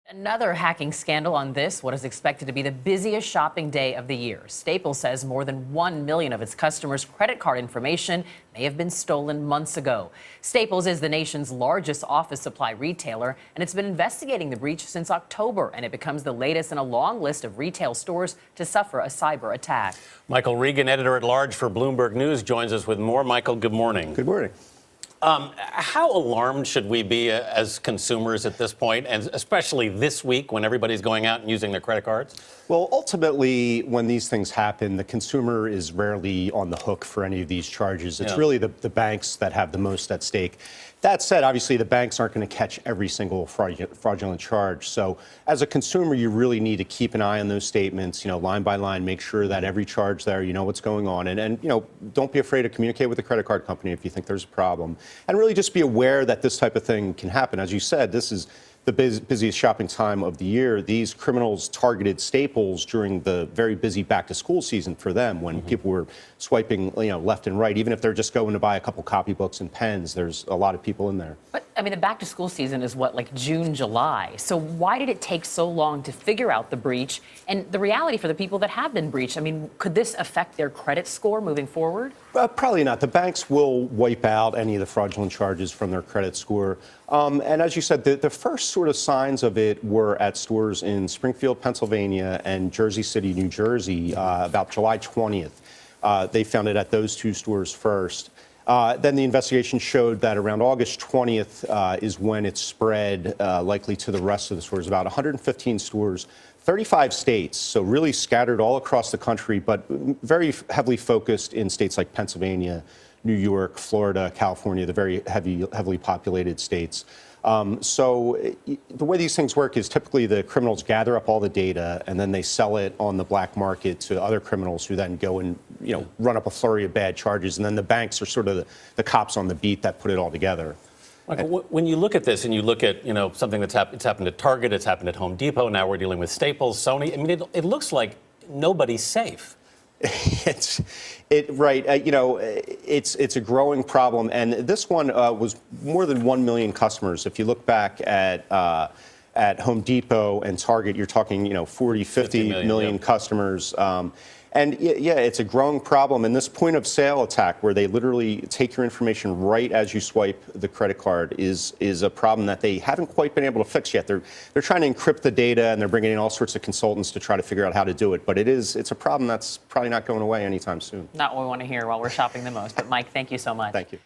Another hacking scandal on this, what is expected to be the busiest shopping day of the year. Staples says more than 1 million of its customers' credit card information may have been stolen months ago. Staples is the nation's largest office supply retailer, and it's been investigating the breach since October, and it becomes the latest in a long list of retail stores to suffer a cyber attack. Michael Regan, editor-at-large for Bloomberg News, joins us with more. Michael, good morning. Good morning. How alarmed should we be as consumers at this point, and especially this week when everybody's going out and using their credit cards? Well, ultimately, when these things happen, the consumer is rarely on the hook for any of these charges. It's really the banks that have the most at stake. That said, obviously, the banks aren't going to catch every single fraudulent charge. So as a consumer, you really need to keep an eye on those statements, line by line, make sure that every charge there, you know what's going on. And don't be afraid to communicate with the credit card company if you think there's a problem. And really just be aware that this type of thing can happen. As you said, this is the busiest shopping time of the year. These criminals targeted Staples during the very busy back-to-school season for them when people were swiping, left and right. Even if they're just going to buy a couple copybooks and pens, there's a lot of people in there. But, the back-to-school season is like June, July. So why did it take so long to figure out the breach and the reality for the people that have been breached? Could this affect their credit score moving forward? Probably not. The banks will wipe out any of the fraudulent charges from their credit score. And as you said, the first sort of signs of it were at stores in Springfield, Pennsylvania and Jersey City, New Jersey, about July 20th. They found it at those two stores first. Then the investigation showed that around August 20th is when it spread likely to the rest of the stores, about 115 stores, 35 states, so really scattered all across the country, but very heavily focused in states like Pennsylvania, New York, Florida, California, the very heavily populated states. So the way these things work is typically the criminals gather up all the data and then they sell it on the black market to other criminals who then go and run up a flurry of bad charges. And then the banks are sort of the cops on the beat that put it all together. Michael, when you look at this and you look at something it's happened at Target, it's happened at Home Depot, now we're dealing with Staples, Sony. It looks like nobody's safe. It's a growing problem, and this one was more than 1 million customers. If you look back at Home Depot and Target, you're talking 40, 50 million customers. And it's a growing problem. And this point of sale attack, where they literally take your information right as you swipe the credit card, is a problem that they haven't quite been able to fix yet. They're trying to encrypt the data, and they're bringing in all sorts of consultants to try to figure out how to do it. But it's a problem that's probably not going away anytime soon. Not what we want to hear while we're shopping the most. But Mike, thank you so much. Thank you.